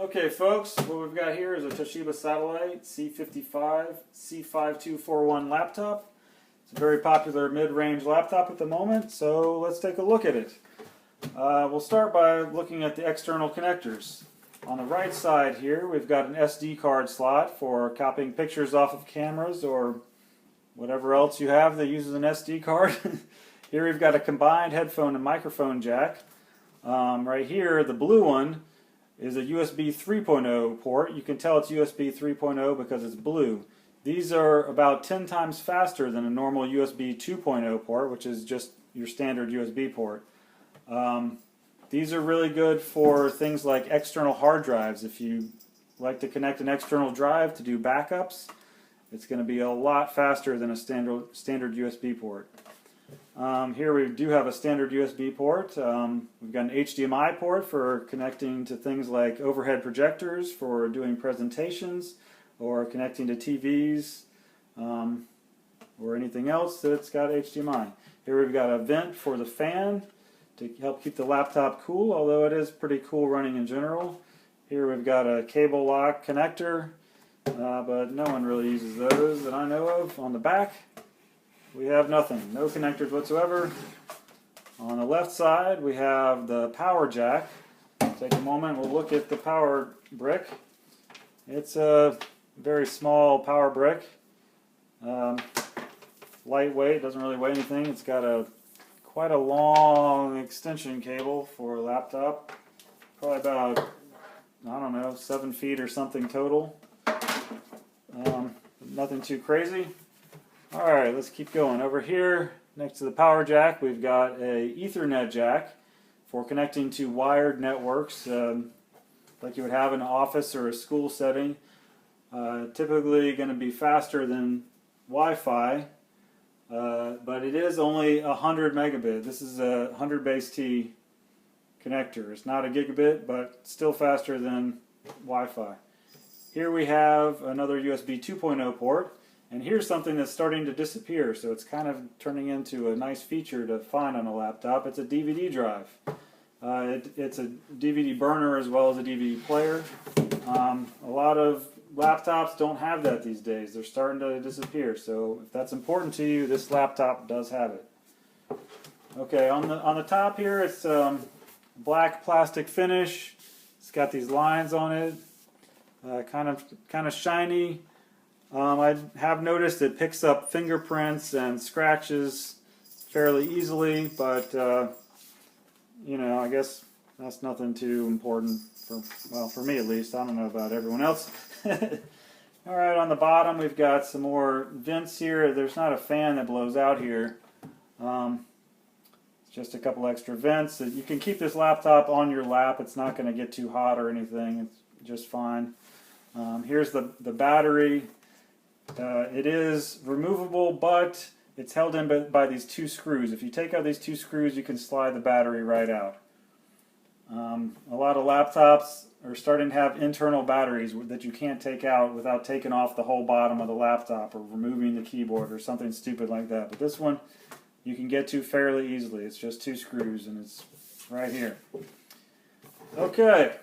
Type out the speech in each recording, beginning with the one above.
Okay folks, what we've got here is a Toshiba satellite C55-C5241 laptop. It's a very popular mid-range laptop at the moment, so let's take a look at it. We'll start by looking at the external connectors. On the right side here we've got an SD card slot for copying pictures off of cameras or whatever else you have that uses an SD card. Here we've got a combined headphone and microphone jack. Right here, the blue one is a USB 3.0 port. You can tell it's USB 3.0 because it's blue. These are about 10 times faster than a normal USB 2.0 port, which is just your standard USB port. These are really good for things like external hard drives. If you like to connect an external drive to do backups, it's going to be a lot faster than a standard USB port. Here we do have a standard USB port. We've got an HDMI port for connecting to things like overhead projectors for doing presentations or connecting to TVs or anything else that's got HDMI. Here we've got a vent for the fan to help keep the laptop cool, although it is pretty cool running in general. Here we've got a cable lock connector, but no one really uses those that I know of. On the back we have nothing, no connectors whatsoever. On the left side we have the power jack. Take a moment, we'll look at the power brick. It's a very small power brick. Lightweight, doesn't really weigh anything. It's got quite a long extension cable for a laptop. Probably about, I don't know, 7 feet or something total. Nothing too crazy. Alright, let's keep going. Over here, next to the power jack, we've got a Ethernet jack for connecting to wired networks, like you would have in an office or a school setting. Typically going to be faster than Wi-Fi, but it is only 100 megabit. This is a 100 base T connector. It's not a gigabit, but still faster than Wi-Fi. Here we have another USB 2.0 port. And here's something that's starting to disappear, so it's kind of turning into a nice feature to find on a laptop. It's a DVD drive. It's a DVD burner as well as a DVD player. A lot of laptops don't have that these days. They're starting to disappear, so if that's important to you, this laptop does have it. Okay, on the top here, it's black plastic finish. It's got these lines on it, kind of shiny. I have noticed it picks up fingerprints and scratches fairly easly, but you know, I guess that's nothing too important for me at least. I don't know about everyone else. Alright, on the bottom we've got some more vents here. There's not a fan that blows out here. It's just a couple extra vents. You can keep this laptop on your lap. It's not going to get too hot or anything. It's just fine. Here's the battery. It is removable, but it's held in by these two screws. If you take out these two screws, you can slide the battery right out. A lot of laptops are starting to have internal batteries that you can't take out without taking off the whole bottom of the laptop or removing the keyboard or something stupid like that. But this one you can get to fairly easily. It's just two screws and it's right here. Okay,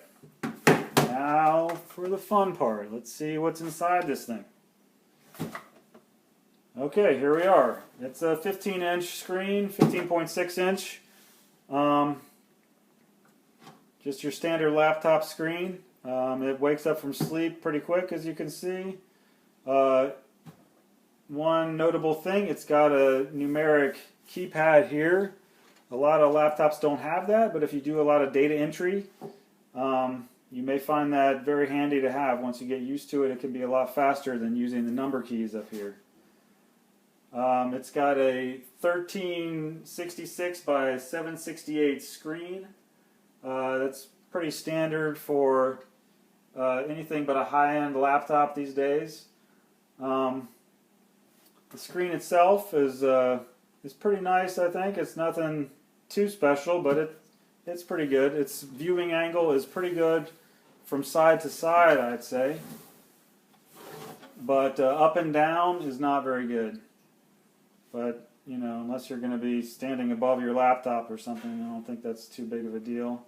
now for the fun part. Let's see what's inside this thing. Okay, here we are. It's a 15-inch screen, 15.6 inch. Just your standard laptop screen. It wakes up from sleep pretty quick, as you can see. One notable thing, it's got a numeric keypad here. A lot of laptops don't have that, but if you do a lot of data entry, you may find that very handy to have. Once you get used to it, it can be a lot faster than using the number keys up here. It's got a 1366 by 768 screen. That's pretty standard for anything but a high-end laptop these days. The screen itself is pretty nice, I think. It's nothing too special, but it's pretty good. Its viewing angle is pretty good from side to side, I'd say. But up and down is not very good. But, you know, unless you're going to be standing above your laptop or something, I don't think that's too big of a deal.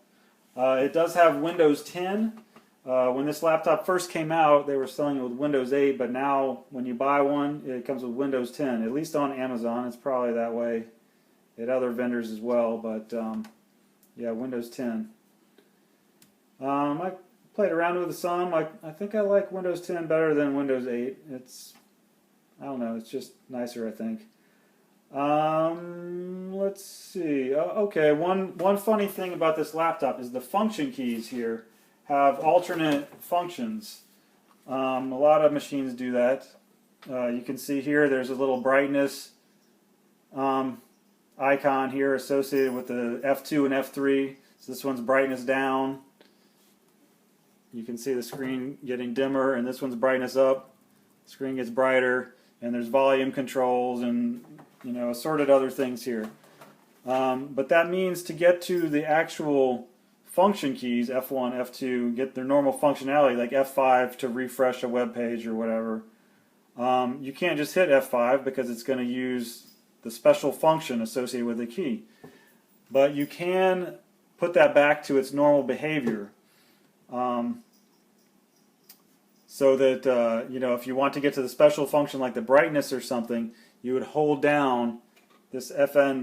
It does have Windows 10. When this laptop first came out, they were selling it with Windows 8, but now when you buy one, it comes with Windows 10. At least on Amazon, it's probably that way at other vendors as well, but yeah, Windows 10. I played around with it some. I think I like Windows 10 better than Windows 8. I don't know, it's just nicer, I think. Let's see. Okay, one funny thing about this laptop is the function keys here have alternate functions. A lot of machines do that. You can see here there's a little brightness icon here associated with the F2 and F3. So this one's brightness down. You can see the screen getting dimmer, and this one's brightness up. The screen gets brighter, and there's volume controls and assorted other things here. But that means to get to the actual function keys, F1, F2, get their normal functionality, like F5 to refresh a web page or whatever, you can't just hit F5 because it's going to use the special function associated with the key. But you can put that back to its normal behavior. So that, if you want to get to the special function like the brightness or something, you would hold down this FN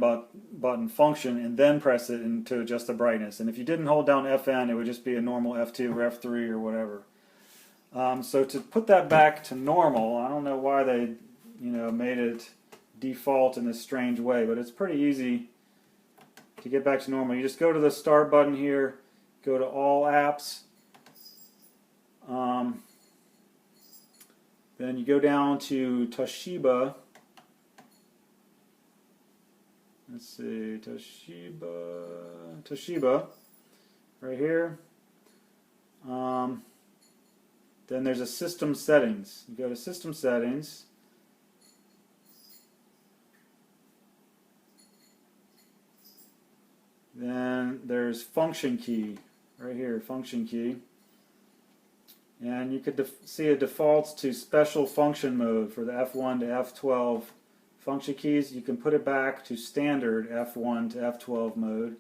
button function and then press it to adjust the brightness. And if you didn't hold down FN, it would just be a normal F2 or F3 or whatever. So to put that back to normal, I don't know why they made it default in this strange way, but it's pretty easy to get back to normal. You just go to the Start button here, go to All Apps, then you go down to Toshiba. Let's see, Toshiba, right here. Then there's a System Settings. You go to System Settings. Then there's Function Key, right here, Function Key. And you could see it defaults to Special Function Mode for the F1 to F12 function keys. You can put it back to standard F1 to F12 mode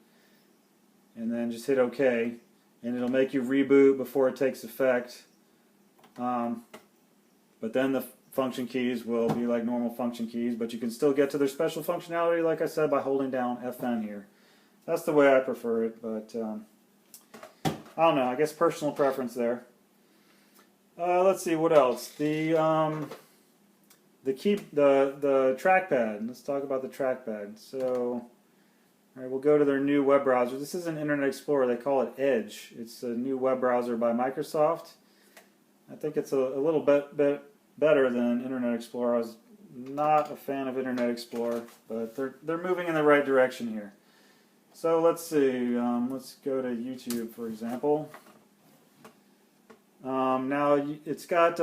and then just hit OK, and it'll make you reboot before it takes effect. But then the function keys will be like normal function keys, but you can still get to their special functionality, like I said, by holding down FN here. That's the way I prefer it, but I don't know, I guess personal preference there. Let's see, what else? The trackpad. Let's talk about the trackpad. So, all right, we'll go to their new web browser. This isn't Internet Explorer. They call it Edge. It's a new web browser by Microsoft. I think it's a little bit better than Internet Explorer. I was not a fan of Internet Explorer, but they're moving in the right direction here. So let's see. Let's go to YouTube, for example. Now it's got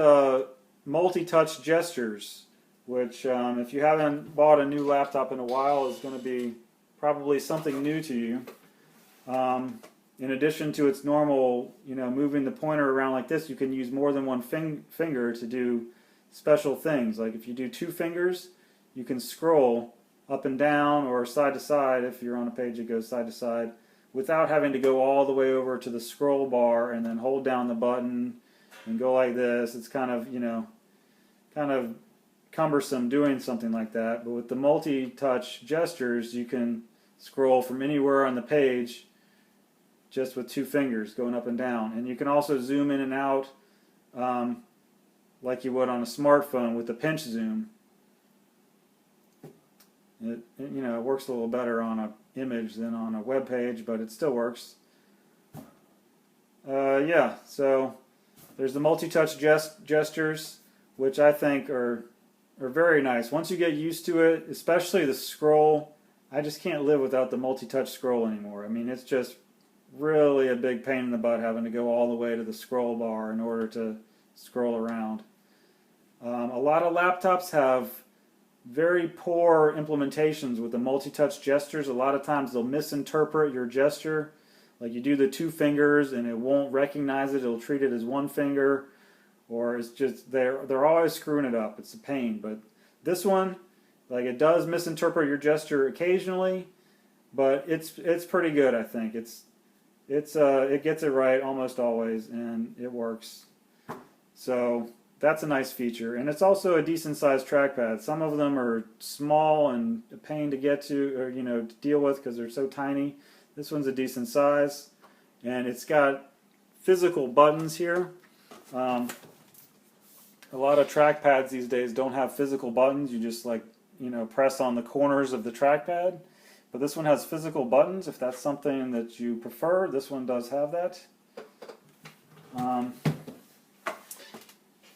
multi-touch gestures, which if you haven't bought a new laptop in a while is going to be probably something new to you. In addition to its normal, moving the pointer around like this, you can use more than one finger to do special things. Like if you do 2 fingers, you can scroll up and down or side to side. If you're on a page that goes side to side, without having to go all the way over to the scroll bar and then hold down the button and go like this. It's kind of, kind of cumbersome doing something like that. But with the multi-touch gestures, you can scroll from anywhere on the page just with 2 fingers going up and down. And you can also zoom in and out like you would on a smartphone with the pinch zoom. It works a little better on an image than on a web page, but it still works. Yeah, so there's the multi-touch gestures, which I think are very nice. Once you get used to it, especially the scroll, I just can't live without the multi-touch scroll anymore. I mean, it's just really a big pain in the butt having to go all the way to the scroll bar in order to scroll around. A lot of laptops have very poor implementations with the multi-touch gestures. A lot of times they'll misinterpret your gesture. Like you do the 2 fingers and it won't recognize it. It'll treat it as 1 finger, or it's just they're always screwing it up. It's a pain. But this one, like, it does misinterpret your gesture occasionally, but it's pretty good, I think. it gets it right almost always, and it works. So that's a nice feature, and it's also a decent sized trackpad. Some of them are small and a pain to get to, or to deal with because they're so tiny. This one's a decent size, and it's got physical buttons here. A lot of trackpads these days don't have physical buttons. You just press on the corners of the trackpad. But this one has physical buttons. If that's something that you prefer, this one does have that.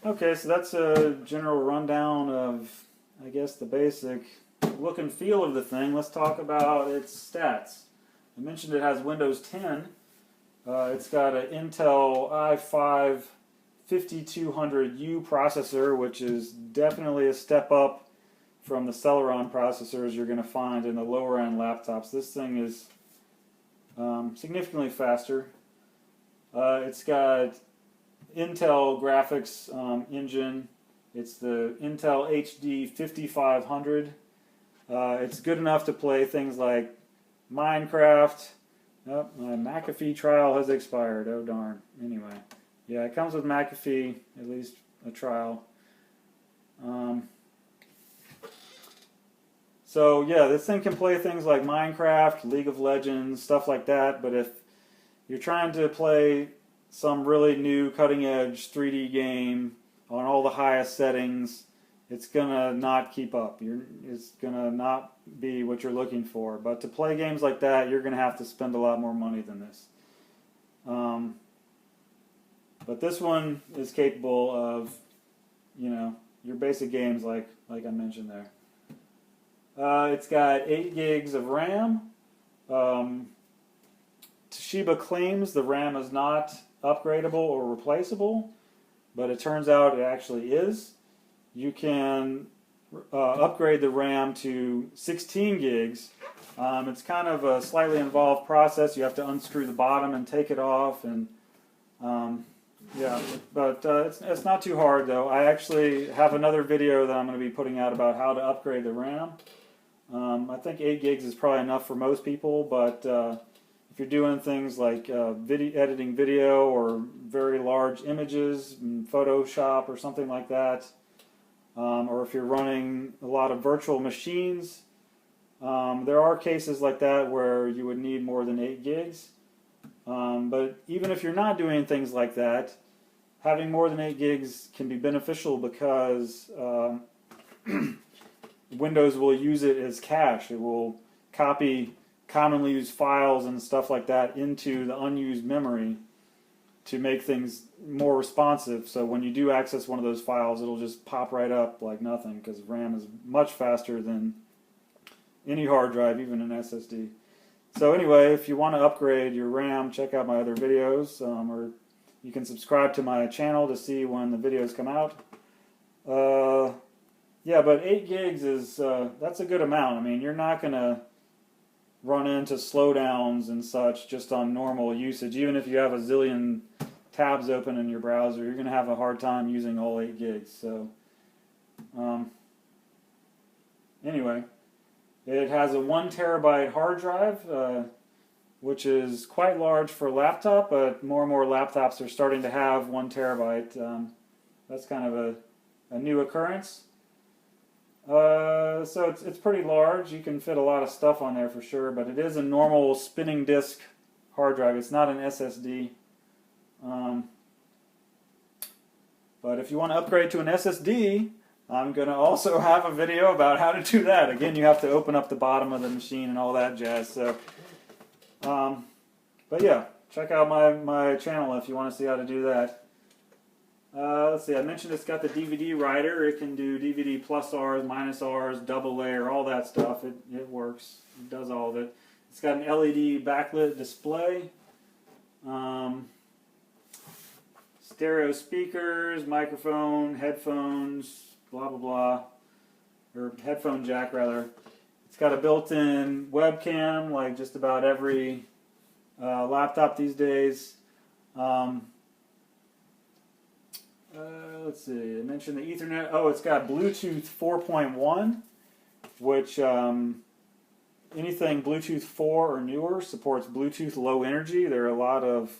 Okay, so that's a general rundown of, I guess, the basic look and feel of the thing. Let's talk about its stats. I mentioned it has Windows 10. It's got an Intel i5-5200U processor, which is definitely a step up from the Celeron processors you're going to find in the lower end laptops. This thing is significantly faster. It's got Intel graphics engine. It's the Intel HD 5500. It's good enough to play things like Minecraft. Oh, my McAfee trial has expired. Oh darn. Anyway, yeah, it comes with McAfee, at least a trial. So yeah, this thing can play things like Minecraft, League of Legends, stuff like that, but if you're trying to play some really new cutting-edge 3D game on all the highest settings, it's gonna not keep up. It's gonna not be what you're looking for. But to play games like that, you're gonna have to spend a lot more money than this. But this one is capable of, your basic games like I mentioned there. It's got 8 gigs of RAM. Toshiba claims the RAM is not upgradable or replaceable, but it turns out it actually is. You can upgrade the RAM to 16 gigs. It's kind of a slightly involved process. You have to unscrew the bottom and take it off, and yeah, but it's not too hard though. I actually have another video that I'm going to be putting out about how to upgrade the RAM. I think 8 gigs is probably enough for most people, but if you're doing things like editing video or very large images in Photoshop or something like that, or if you're running a lot of virtual machines, there are cases like that where you would need more than 8 gigs. But even if you're not doing things like that, having more than 8 gigs can be beneficial because Windows will use it as cache. It will copy commonly used files and stuff like that into the unused memory to make things more responsive. So when you do access one of those files, it'll just pop right up like nothing because RAM is much faster than any hard drive, even an SSD. So anyway, if you want to upgrade your RAM, check out my other videos, or you can subscribe to my channel to see when the videos come out. Yeah, but 8 gigs is that's a good amount. I mean, you're not going to run into slowdowns and such just on normal usage. Even if you have a zillion tabs open in your browser, you're going to have a hard time using all 8 gigs. So anyway, it has a 1 terabyte hard drive, which is quite large for a laptop, but more and more laptops are starting to have 1 terabyte. That's kind of a new occurrence. So it's pretty large. You can fit a lot of stuff on there for sure, but it is a normal spinning disk hard drive. It's not an SSD. But if you want to upgrade to an SSD, I'm going to also have a video about how to do that. Again, you have to open up the bottom of the machine and all that jazz. So, but yeah, check out my channel if you want to see how to do that. Let's see, I mentioned it's got the DVD writer. It can do DVD plus Rs, minus Rs, double layer, all that stuff. It works. It does all of it. It's got an LED backlit display. Stereo speakers, microphone, headphones, blah, blah, blah. Or headphone jack, rather. It's got a built-in webcam, like just about every laptop these days. Let's see, I mentioned the Ethernet. Oh, it's got Bluetooth 4.1, which anything Bluetooth 4 or newer supports Bluetooth Low Energy. There are a lot of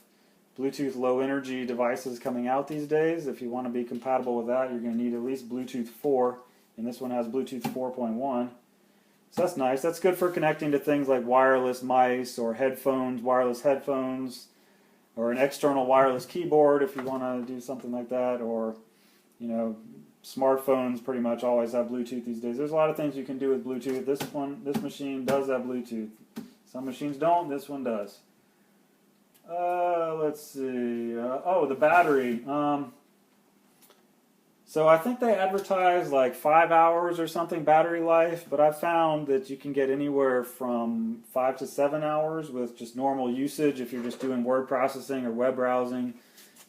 Bluetooth Low Energy devices coming out these days. If you want to be compatible with that, you're going to need at least Bluetooth 4, and this one has Bluetooth 4.1. So that's nice. That's good for connecting to things like wireless mice or headphones, wireless headphones, or an external wireless keyboard if you want to do something like that, or, you know, smartphones pretty much always have Bluetooth these days. There's a lot of things you can do with Bluetooth. This machine does have Bluetooth. Some machines don't. This one does. Let's see. Oh, the battery. So I think they advertise like 5 hours or something battery life, but I've found that you can get anywhere from 5 to 7 hours with just normal usage if you're just doing word processing or web browsing,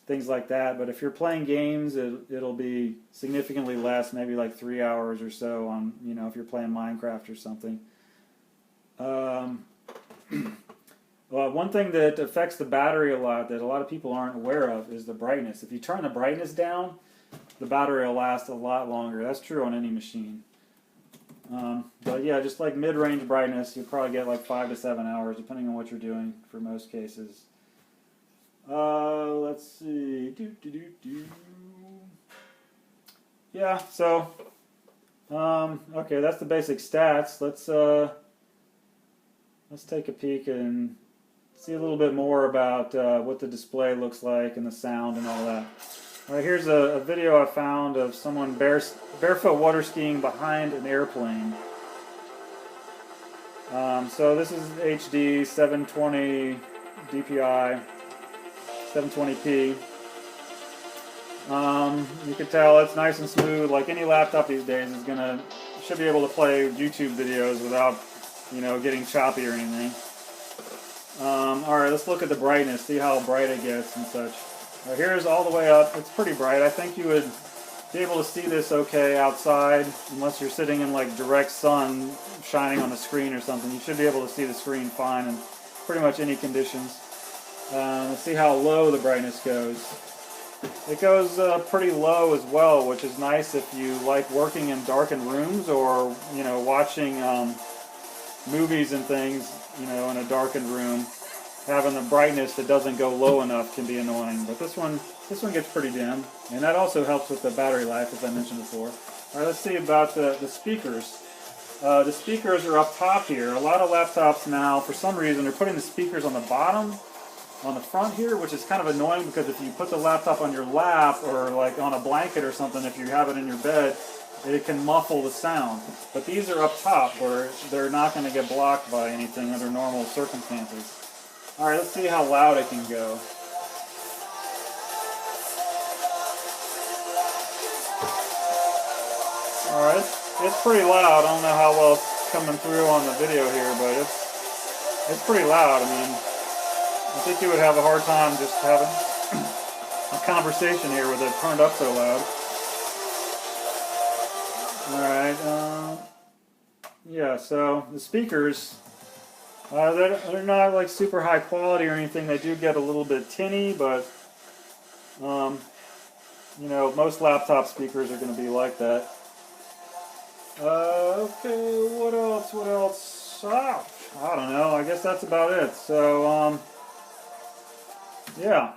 things like that. But if you're playing games, it'll be significantly less, maybe like 3 hours or so on, you know, if you're playing Minecraft or something. Well, one thing that affects the battery a lot that a lot of people aren't aware of is the brightness. If you turn the brightness down, the battery will last a lot longer. That's true on any machine. But yeah, just like mid-range brightness, you'll probably get like 5 to 7 hours, depending on what you're doing for most cases. Let's see. Yeah, so, okay, that's the basic stats. Let's take a peek and see a little bit more about what the display looks like and the sound and all that. All right, here's a video I found of someone barefoot water skiing behind an airplane. So this is HD 720 DPI, 720p. You can tell it's nice and smooth. Like any laptop these days should be able to play YouTube videos without, you know, getting choppy or anything. All right, let's look at the brightness, see how bright it gets and such. Right, here's all the way up. It's pretty bright. I think you would be able to see this okay outside, unless you're sitting in like direct sun shining on the screen or something. You should be able to see the screen fine in pretty much any conditions. Let's see how low the brightness goes. It goes pretty low as well, which is nice if you like working in darkened rooms or, you know, watching movies and things, you know, in a darkened room. Having the brightness that doesn't go low enough can be annoying, but this one gets pretty dim, and that also helps with the battery life, as I mentioned before. All right, let's see about the speakers. The speakers are up top here. A lot of laptops now, for some reason, are putting the speakers on the bottom, on the front here, which is kind of annoying because if you put the laptop on your lap or like on a blanket or something, if you have it in your bed, it can muffle the sound. But these are up top where they're not going to get blocked by anything under normal circumstances. Alright, let's see how loud it can go. Alright, it's pretty loud. I don't know how well it's coming through on the video here, but it's pretty loud. I mean, I think you would have a hard time just having a conversation here with it turned up so loud. Alright, yeah, so the speakers, they're not like super high quality or anything. They do get a little bit tinny, but you know, most laptop speakers are going to be like that. Okay, what else? I don't know. I guess that's about it. So, yeah.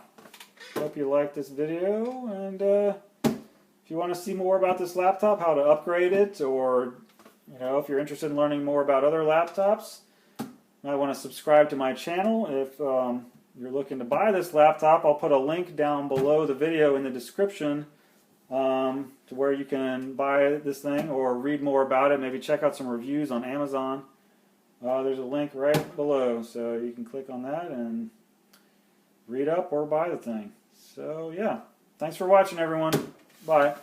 Hope you liked this video, and if you want to see more about this laptop, how to upgrade it, or, you know, if you're interested in learning more about other laptops, you might want to subscribe to my channel. If you're looking to buy this laptop, I'll put a link down below the video in the description to where you can buy this thing or read more about it. Maybe check out some reviews on Amazon. There's a link right below, so you can click on that and read up or buy the thing. So yeah, thanks for watching, everyone. Bye.